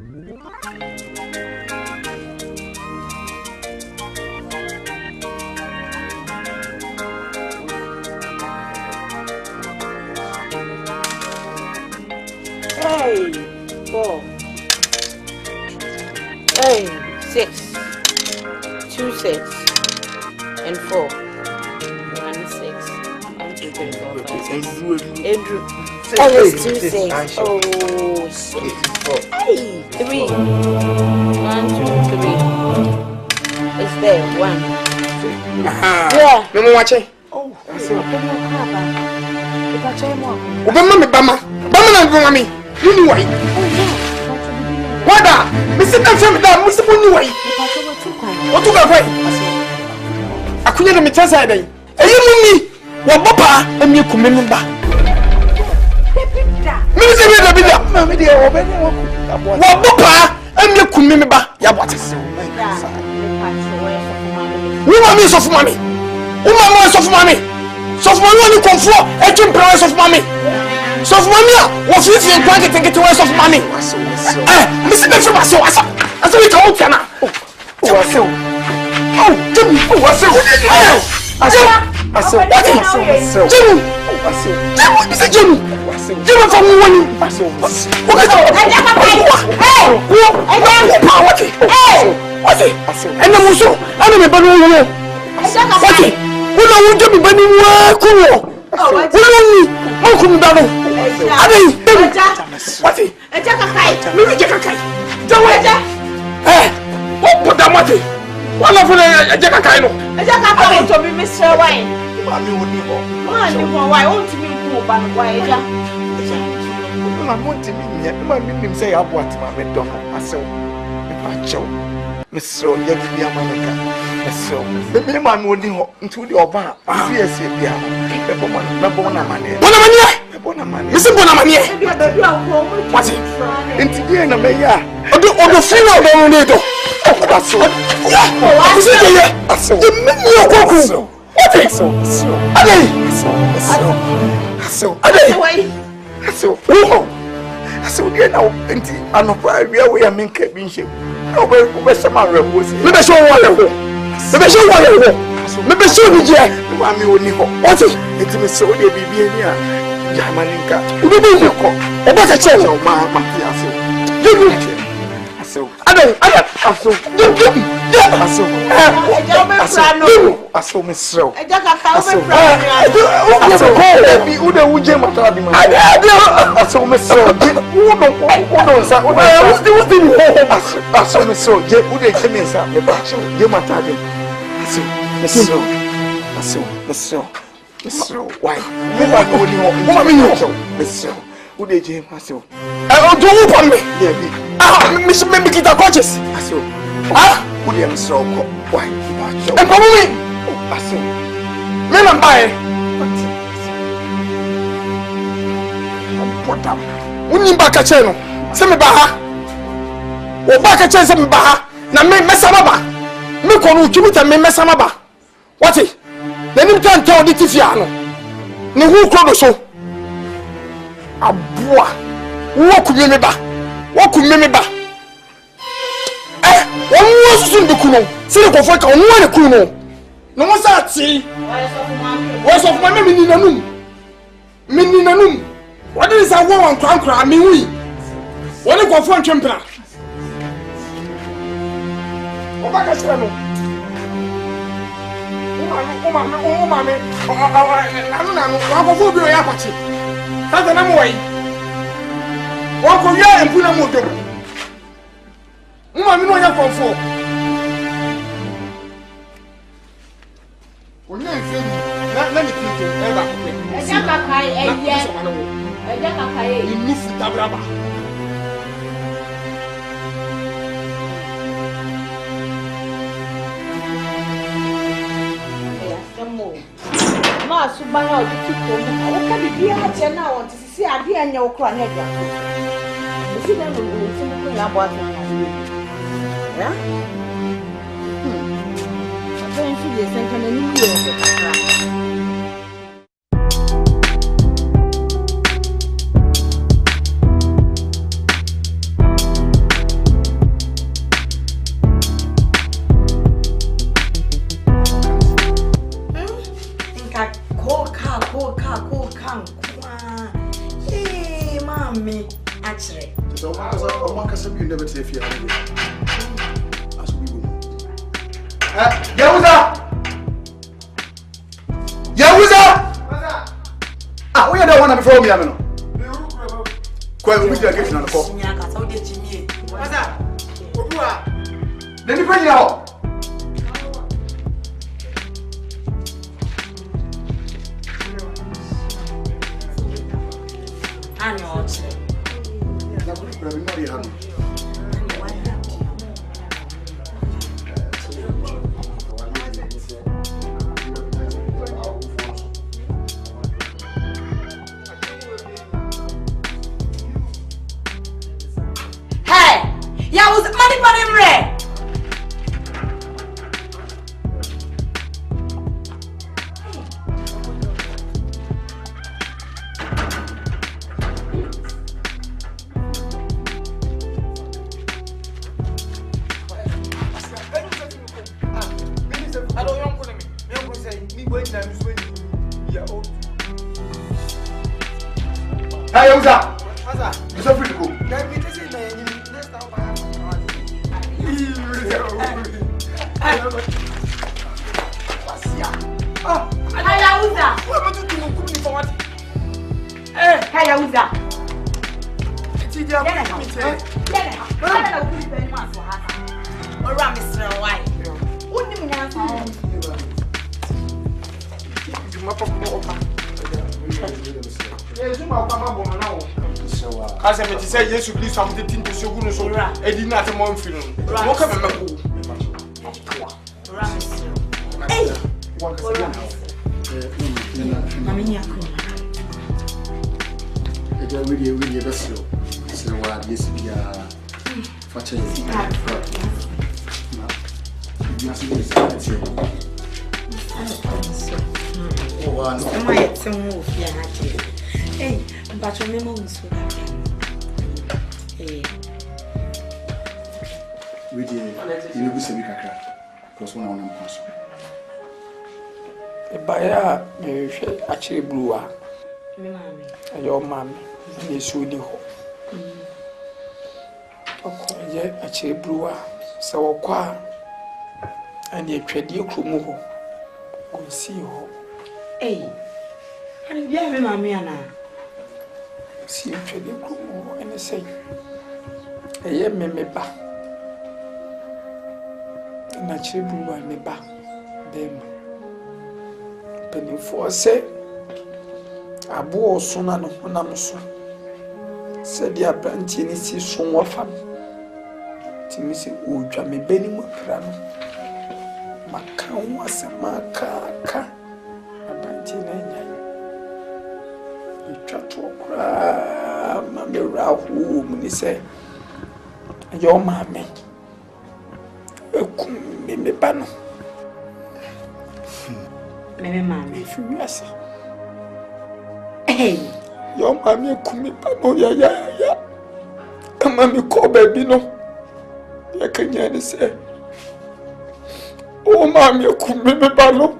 Hey, 4. Hey, 6. 2 6 and 4. 1 6. 1 2 3 4 5 6. Andrew. Oh, it's 2 6. Oh, 6. Hey, 3. 1 2 3. It's there. 1. Yeah. No more watching. Oh, I see. If I try more. Bama na me. You know why? What? Mr. Nathan, Mr. Bunny. What took away? I couldn't have a side. And you mean what papa and you come in back. What papa and you come in back. Who are me of money? Who are of money? So for money come for a price of money. So for money, what if you want to take it to waste of money? Mr. Nathan, I saw it all. Oh, Jimmy, what's it? I saw Jimmy. Mr. Jimmy. Jimmy from one. What's it? And the Musso, I don't remember. What's it? Who don't Jimmy Benny? Who come down? What's it? A jacket. Maybe jacket. Don't wait. What put that money? One of a jacket. A jacket to be Mr. Wine. Mammy would be home. Why won't you move by why? I want to meet him. My name say I want my McDonald. I saw if I show Miss So, yet be a man. So, the man would into the Oba. Yes, number one money. Bonamania, Mr. Bonamania. What's it? Into the end of the year. On the funeral, no. That's so. I saw the menu. What is so? I saw you now. And of why we are making cabin. Over some other was. Let us show one. Let us show one. Let us show you. Mammy would know. What is it? It is so dear, baby. Yamanika. Who do you call? What's a channel, Mamma? I saw Miss So. I why? Who did you do? I don't me. Yeah, Miss Mimikita coaches. I saw. Who did you so? Why? And probably. I saw. Men and buy. What up? When you back a channel, send me baha. Or back a chance, send me baha. Now, me messamaba. Me call you to me messamaba. What it? Then you can't tell the Tifiano. Ni who called so? A boy. What could you remember? What could you remember? One was soon the Kuno. See the Kofaka, one Kuno. No one's at sea. Where's of my Minanum? Minanum. What is a woman conqueror? I mean, we. What a confront champion. Obakashano. Oh, mammy. I don't know. What Yapachi. That's another way. What could you and put a motor? Mammy, no, you're for. When you think, let me think you ever. A Jackai, and yes, a Jackai, you miss the Tabraba. Ma subanya odiki ko mu o ka bibi a che na won ti sisi ade anya wo kro anya dia isi na no no ti ko ya bo ata ya afa nfi de senka na ni mu yo ko kakra Hey, mommy, actually. So, one can say you never say if you have as we go. Yahuza! Ah, we are the one before me, Amino. Quite a bit of getting on the phone. Let me bring you out. I know. Hey, yeah, was money for him, Ray. Hey, who's that? You're so free to go. I said, "Me say yes, you please something to show you so. I did not a month film. What can I do?" Hey, really vessel. So, yes, we are watching it. hey, but remember we so that. Hey, We did. You will see me because one on pass. Baya, you actually blew up. Your mammy, you should do. Okay, actually blew up. So, qua and you trade your crew. Go see you. hey, and you have mammy and See you trade your crew and say, a year me back. And actually blew me back. Them. For say, I bore soon and on so. Said the apprentice is so often. Timothy would jam me Benny Macrano. Macan was a maca. Apprentice, you try to cry, Mammy Rahu, he said, your mammy. Me banner. Maybe mammy. If you yes. Hey, your mammy kumi pano ya. Mammy call baby no. Ya kanya say. Oh mammy kumi pano.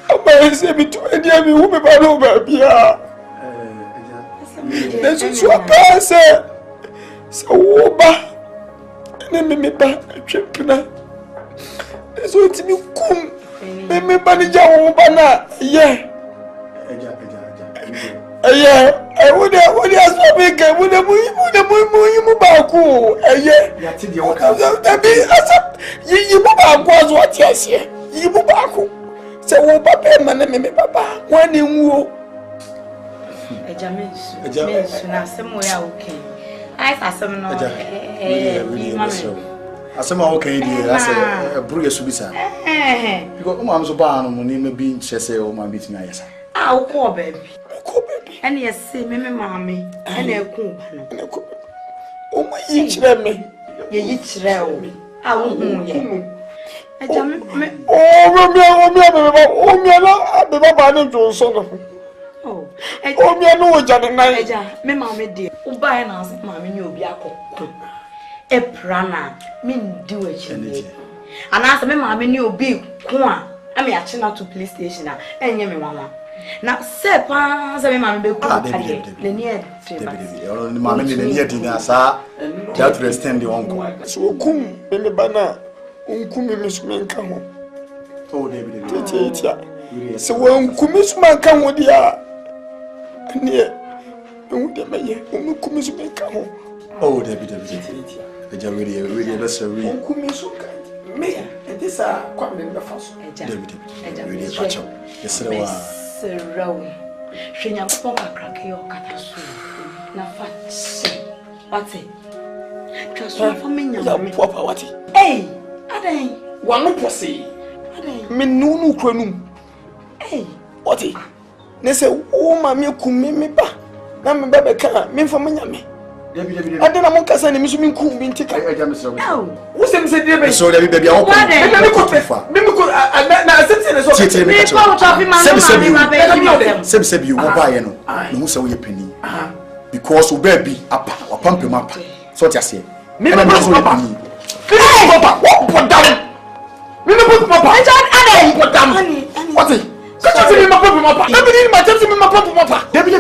Ama say me to any of you me pano baby ya. That's what I say. So oba. Ene me ba twepna. That's what me kum. Me banija wo bana yeah. I would ask for me, would you back? You was what yes, you back. So, Papa, man, Papa, one in woo. a Jamin, somewhere okay. I saw some no. As some okay, dear, as a Bruce Subisa. Because Mam's a barn on him being Chessay or my beating eyes. I'll call baby. And yes, say, Mammy, and a cool. Oh, my each me. You each me. I won't know you. Oh, me, I know Janet Niger. Me, mammy, dear. Oh, by an answer, mammy, you'll be a cook. A prana, mean do it. And answer me, mammy, you'll be quan. I'm actually not to police station now. And you me mama. Now, say, pa, say, mamma, be good. The near, mamma, the near dinner, sir. That will extend the uncle. So, come, in the banner, uncle, Miss Minka. Oh, David, so, when Kumis man come with ya, near, and the mayor, whom Kumis Minka. Oh, David, the Jamie, really, that's a real Kumis. Mayor, and this are quite in the first. David, really, patch up. Yes, sir. Row. She never spoke a cracky or catasu. Na fat. What's it? Just for me, Papa, what? Hey, are they? One pussy. Are they? Menunu Cronum. Hey, what? They say, oh, mammy, come me back. Now, my baby can't mean for me. I don't know what I'm saying. Cool being taken. no. Who's them said, baby? So, baby, I'll What? Sem you won't buy no so you penny. Because we baby up or pump him up. So just say, me papa. What down? Me papa. I don't put down. What is? Catch me my papa. Nobody my tell me my papa. Debbie.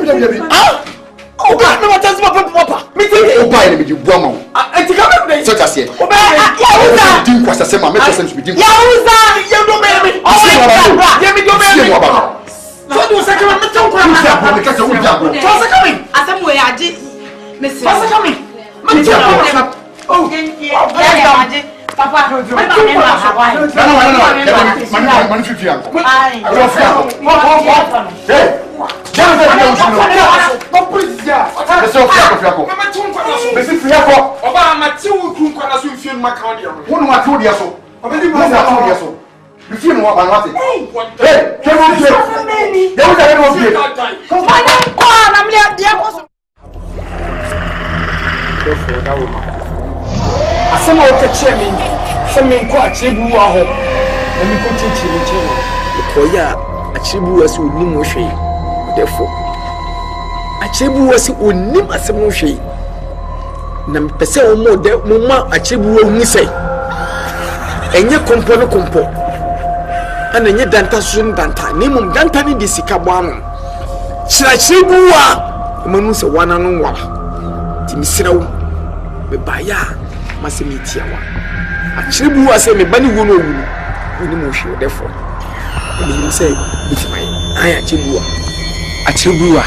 Ah? Oh God, me tell me my papa. Me think buy me you woman. I think I'm so just say. Yahuza. Din kwasa sema me tell me din. Yahuza, you do me. Oh, yeah, me do me. What do you say? I'm not talking about. What's coming? As I'm way, I did. Miss, What's coming? Oh, yeah, Papa, you feel what I'm saying? Hey, come on, I said, "I'll catch me. Some men quite chibu are home. Let me go teach you. Koya, a chibu was Unimushi. Therefore, a chibu was Unim as a mushi. Nam Pese more de Muma, a chibu will say. And your compo. And then you danta soon danta. Nimum danta ni disikabuan. Chibua, Manusa one and one. Timisro, Baya, Massimitia. A chibu was a bunny woman. Unimushi, therefore. You say, it's my I chibua. A chibua.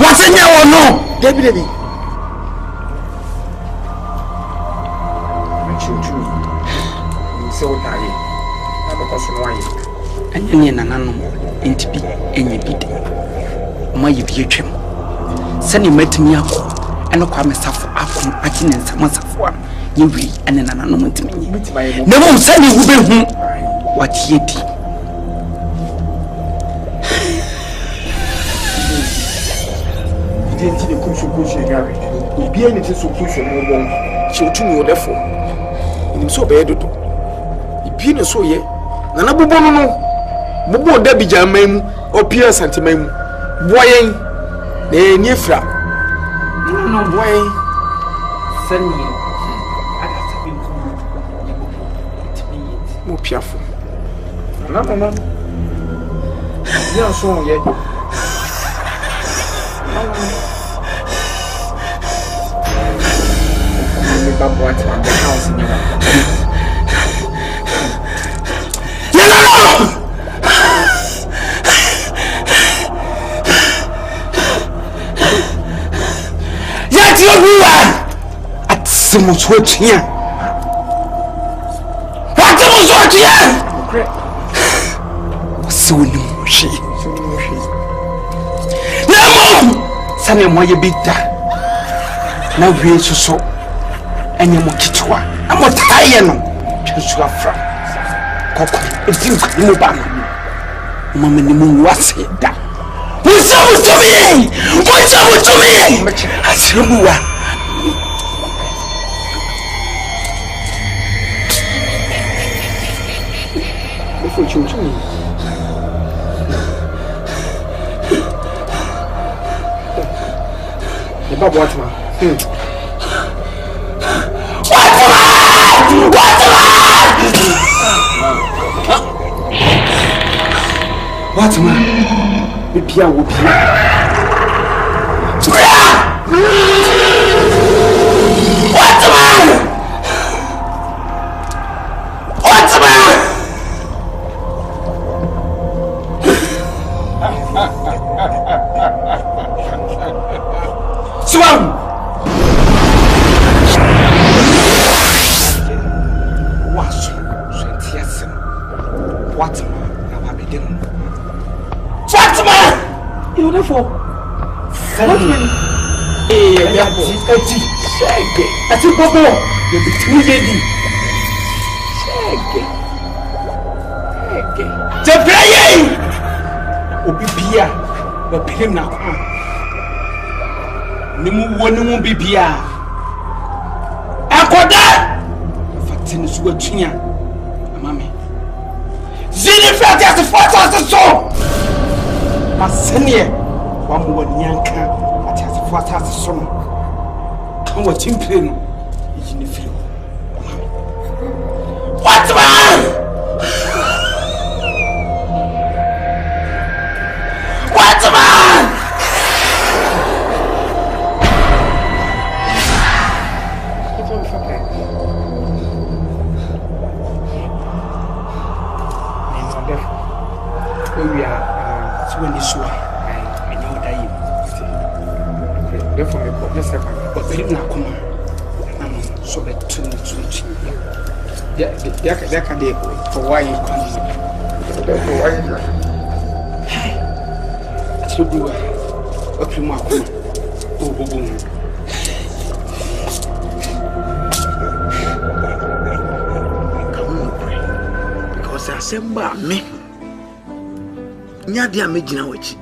What's in there or no? Debbie. So tired. And any nanano, ain't be any bit. My you trim. Send you met me up and a crime suffer up from acting and someone suffer. You be and an anonymous to me. No one send you who be what yet. Didn't see the cushion, Gary. Be anything so cushion, no one. She'll tell you, therefore. I'm so bad. Pino so ye nana bobo no bobo da bijamam o pia santimam boyen na eni fra no boyen sani ada sabi mo piafo nana ya so ye me babo at the house in at some switch here. What was what here? So no, she. No, Sunny, why you beat that? Now we so and you want to I'm not tired. Just from Coco, it's you, Mubana. Mamma, you was it that. What's up to me? What's up to me? I said, before you to me. The Bob Watchman. What's What man? Be Pia will be. What man? What man? Swam! What man? You know for what man? Hey, shake. I think Bobo. You be too lady. Shake. The prayer. Obi Pia. The pim na kwa. Nimu wonu bibia. Akoda. Fatini suwa twinya. Amame. Zini fati as the force so. Masenie wa mo nyanka ati as the force so. Kan wa timpire no. Yini firi. What man? What man? When you saw I know that you therefore, me put myself but they didn't come. So that to that can they for why you come. To do okay, my boom. Because I said, me. Nya dia megina wachi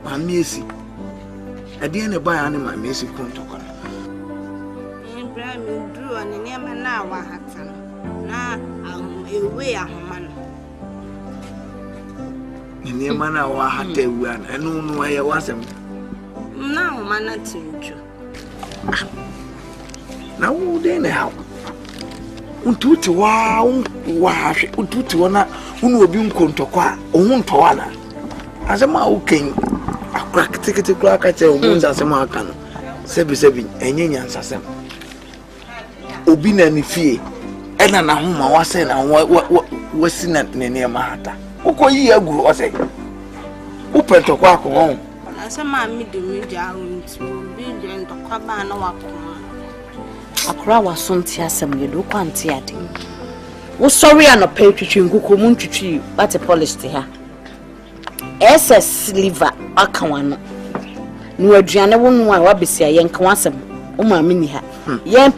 mamiesi ade ne ba ya ne mamiesi kontoko Ibrahim duru ne nema na wa hata na ewe ahoma no ne nema na wa hata ewe an enu no ye wasem na ahoma na tinju na wo de ne ha untuti wa untuti wana unu obi nkontoko a ohun towana asema oken akra kitikiti kura ka che omunza asema aka no sebi enyenya nsasem obi na ni fie ena na homa wase na wasi na ne ma hata ukoyi aguru ose upentoko akon asema mi de mi ja unti obi de ntokwa ba na wakoma akra wasonti asem ye do kwanti ade wo sorry an pay twitwi nkuko mu ntwitwi but polish te ha SS liver aka wano no aduane wo no a wabesi aye nka wasem o ma me ni ha yen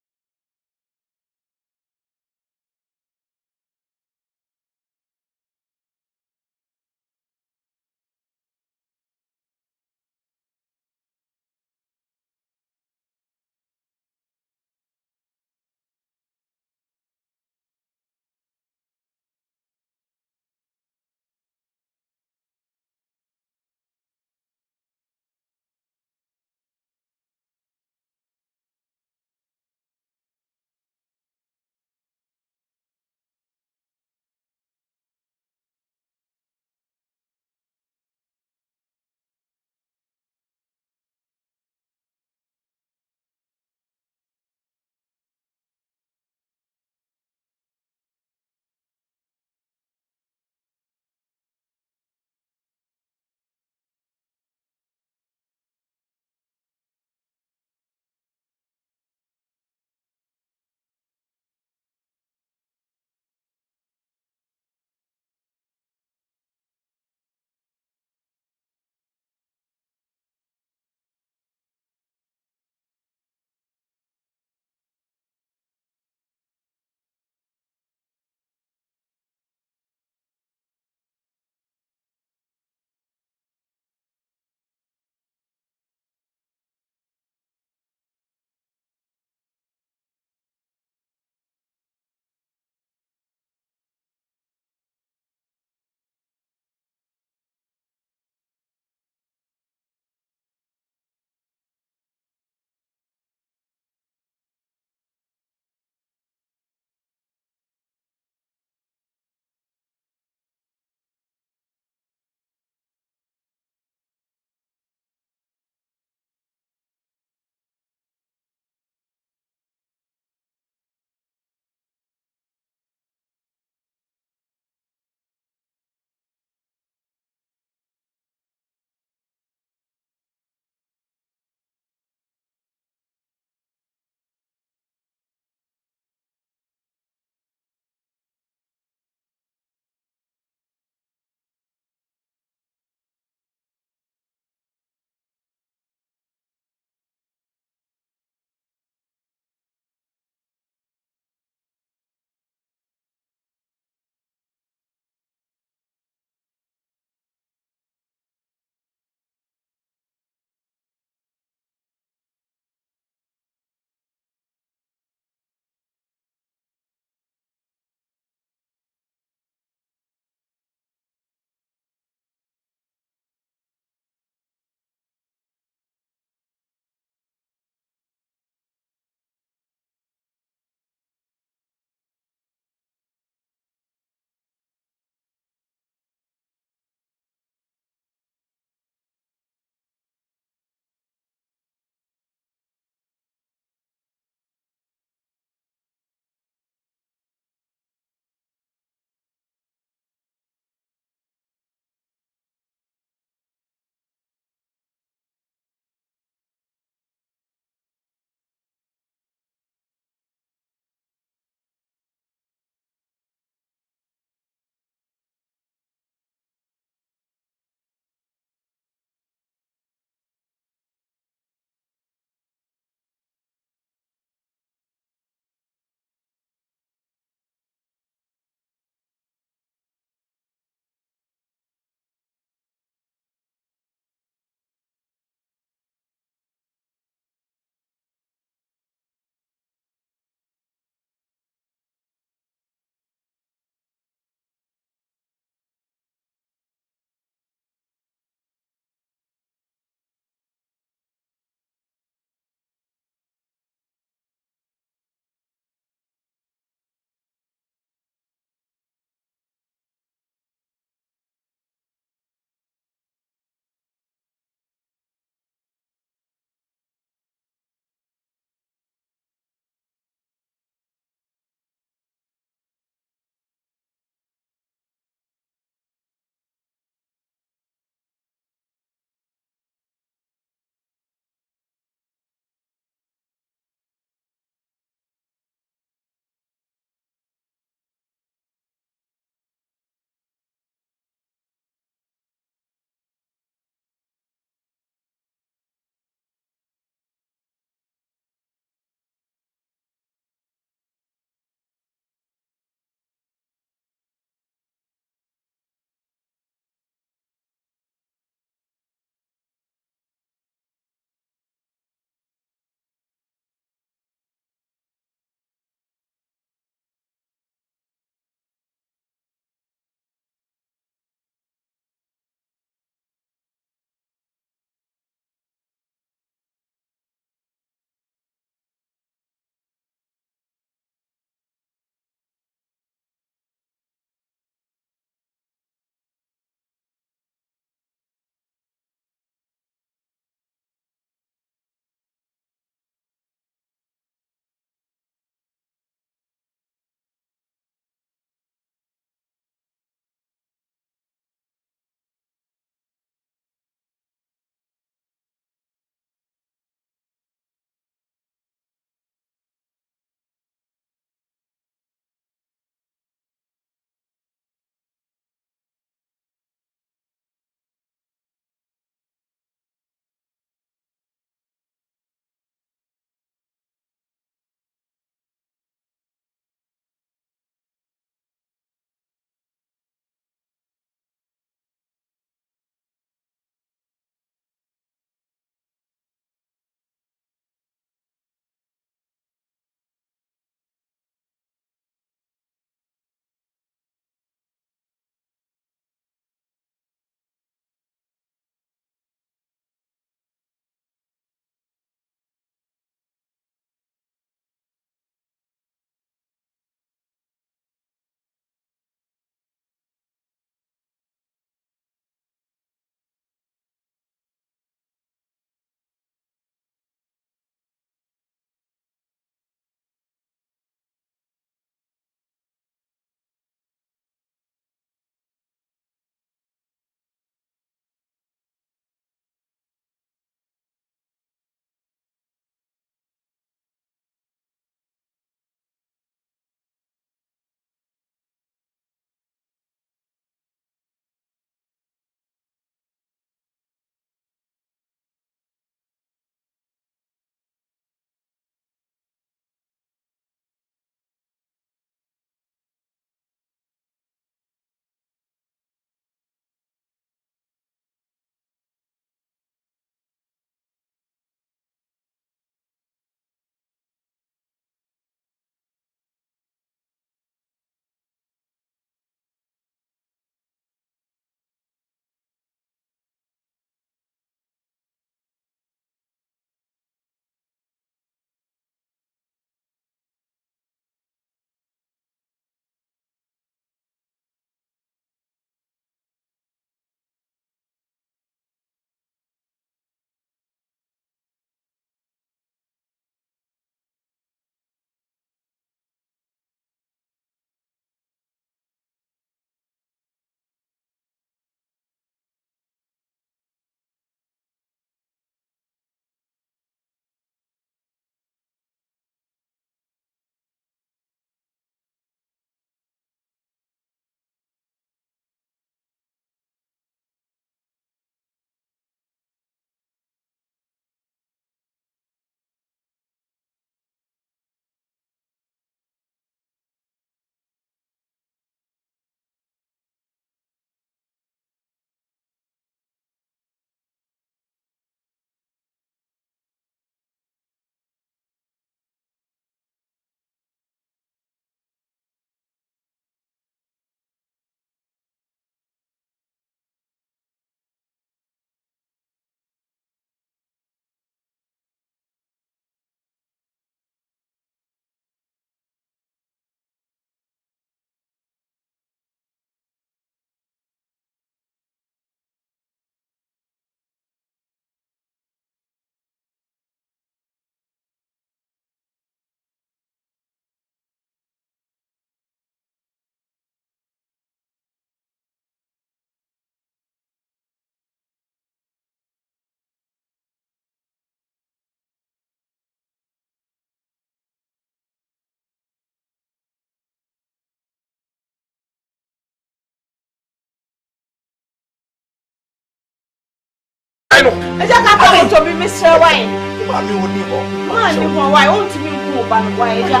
kai no. Eja kaka to bi Mr. Wine. Mami woni ho. Mami ho why won't me nku ba no why eja.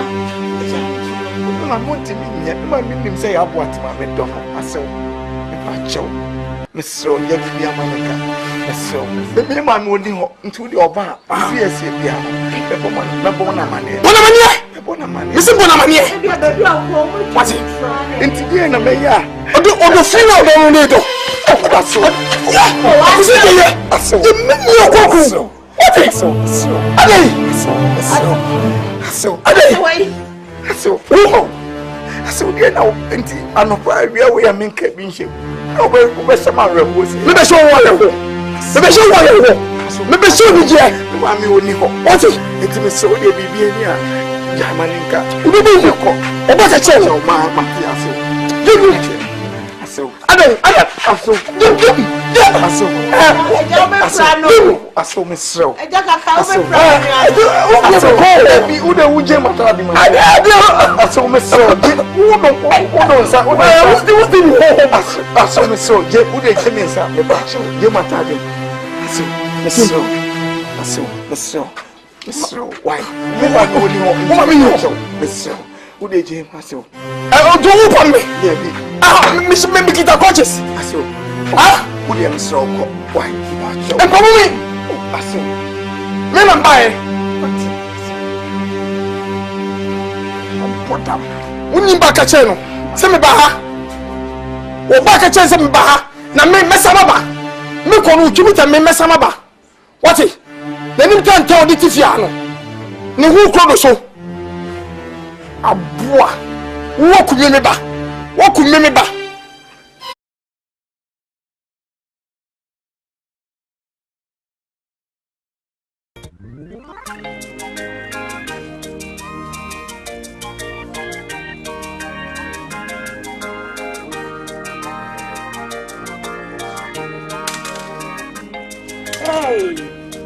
Mami won't me nya. Mami nim say aboat mami do no. Asew. Me pa chew. Me so ye bi amanaka. Me so. Me mami woni ho. Nti wodi oba. Fi ese bia. Me bo man. Me bo na mane. Bona mane. Me bo na mane. Me se bona mane. What? Nti dia na me ya. Odo fi na odo no do. Aso. Aso. The menu okoko. What is so? Ade. Aso. Ade. Aso. Oh. Aso dia na enti anopa awia we ya menka bi nhye. Na obe sama rewo si. Me be show wo lewo. Me be show wo lewo. Me be show bi je. Wa mi oni ho. What? Enti me so dia bibi ani a. Ya maninka. Obe bi je ko. Obe ka che o ma ti aso. Juju. Aso. Ade. Aso. Juju. Aso. Aso me sro. Eja kaka o be fra. Aso ko bi ude wuje mata bi ma. Aso me sro. Udo sa. Aso me sro. Je ude chemi sa. Me ba. Je mata bi. Aso me sro. Aso me sro. Me sro. Why? Me ba go ni ho. Mo ma mi ho. Me sro. Ude je aso. Ojo wo pa me. Yeah bi. Me kita coaches. Aso. Ude me sro ko. Why? E ko mi. Aso. Me na bae. Pota. Uni ba ka che no. Se me ba ha. O ba ka che se me ba ha. Na me mesama ba. Me ko no twimita me mesama ba. What? Na nim tan tan odi tifia no. Ne hu kro do so. Aboa. Wo ku me ba. Wo ku me ba. Hey,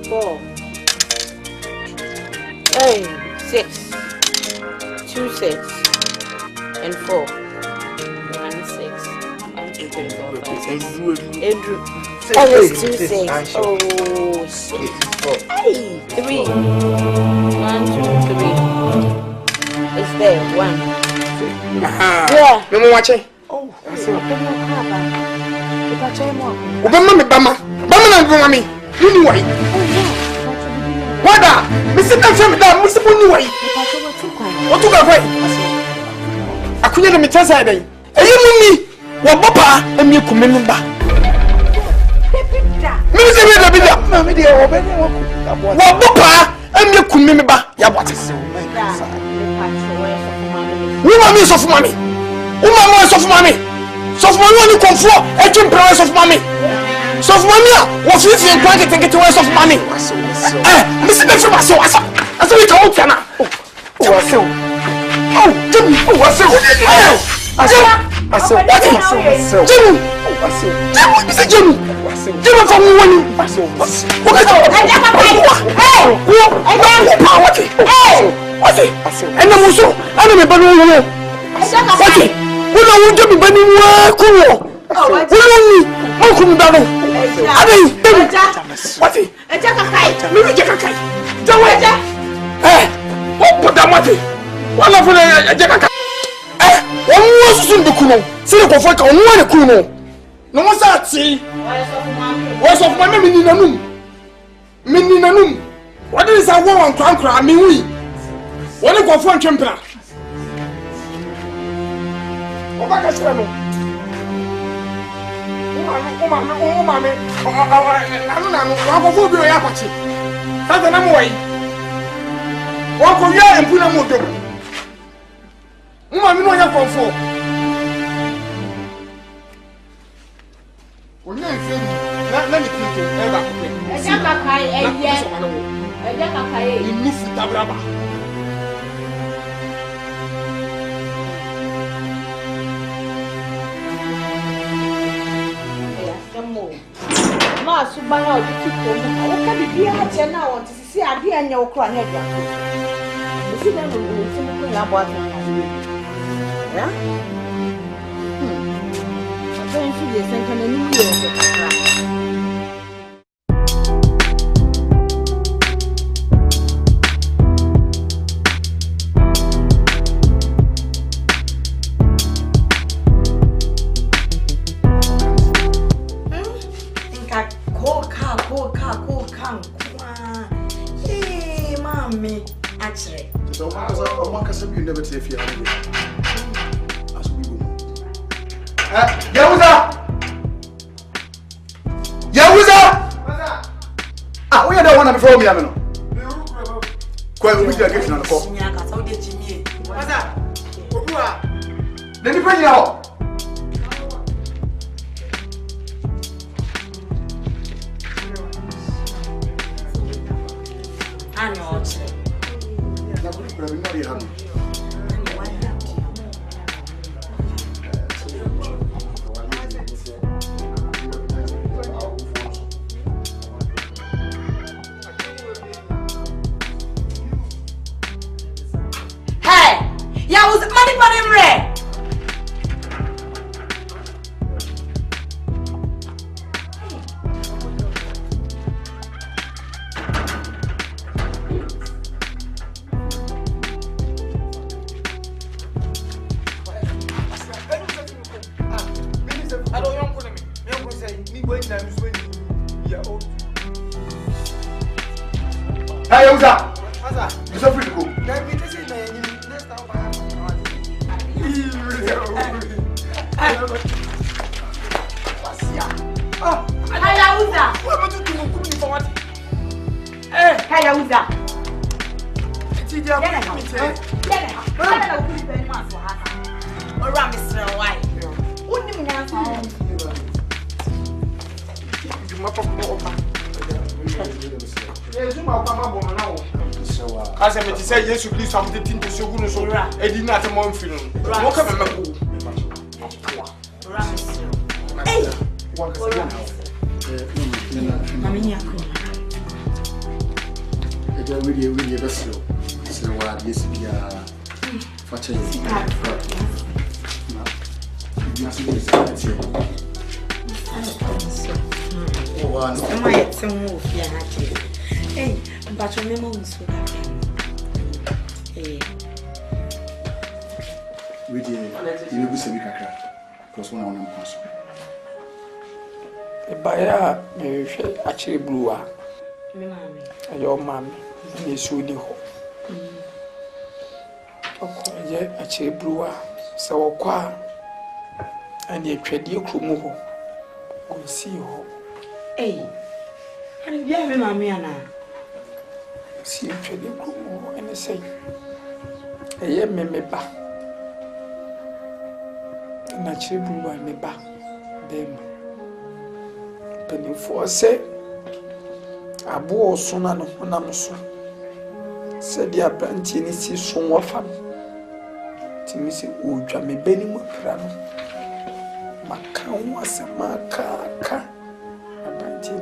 4. Hey, 6. 2 6 and 4. 1 6. 1 2 3 4 5 6. Andrew. Oh, it's 2 6. Oh, 6. Hey, 3. 1 2 3. It's there. 1. Yeah. Me watching. Oh, that's it. Obama me bama. Bama na bama me. You why? Wada, me sit down for me da, me sit bonu why? What to go for? Akunya na me tesa dey. Eyi muni, wo bopa emi kume me ba. Me se me da bi da. Na me dey wo be ne wo ku. Wo bopa emi kume me ba. Ya bote. Wo ma me so fu mami. Wo ma mo so fu mami. So fu mami oni konfo, e twem pra so fu mami. So for me, what you think I can get to waste of money? Listen to my soul. I saw it all. Jimmy, what? Put that money. One of the one was soon the Kuno. See the Kofaka on one Kuno. No one's at sea. What's of my meaning? Meaning, what is a woman conquer? I mean, we what a go for champion. Ma subana obi ti ko mu. O ka bibia che na won ti sisi ade anya wo kro anya dia. Isi na no ni ti ko ya bo ata. Ya? So en fi de sen kan ni ni yo. if you as we go. Yahuza! Ah, we are the one before me, Amino. Quite we get on the call. Let me bring you out. I know. Hey, yeah, was money for him, Ray. Hey, Yahuza! You so free to go. As I say, yes, you please some thing to show you so. I did not a month film. What can I do? Hey, really vessel. So, yes, we are watching. Hey, but your memo is so we did. You will see me because one on them. Baya, you actually blew up. Your mammy, you should do. Okay, actually blew up. So, qua and you trade your crew. We'll see you. Hey, and you have mammy and I. See you trade your crew and say, a year may be back. And actually blew me back. Them. Penny for say, a boy soon and on so. Said the apprentice in his son of fun. Timothy would jam me benny more piano. Macan was a maca. Apprentice,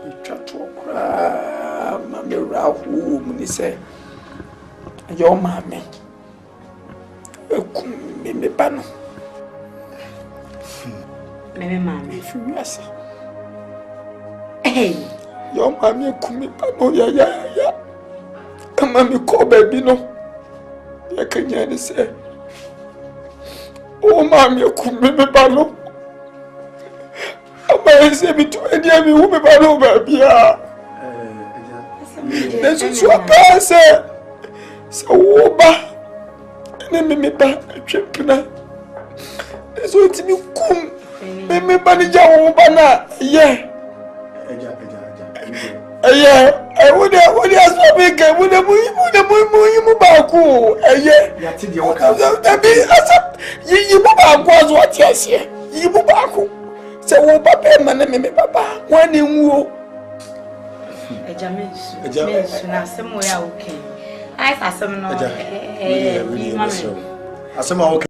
you try to cry, Mammy Rahu, he said, your mammy. Me pano. Me mammy, if you yes. Hey, your mammy kumi pano ya. Mammy call baby no. Ya can you say? Oh, mammy kumi me pano. I say me to any of you me pano baby. This is what I say. So, me ba twepna eso ti mi kum me ba ni jawo ba na ye eja wode aso be ga wode mu ba ku eye ya ti de wo ka abi asa yi mu ba ku aso ati ase yi mu ba ku se wo ba be ma na me baba wani nwo eja me na semo ya okay I saw some no. Asema okay.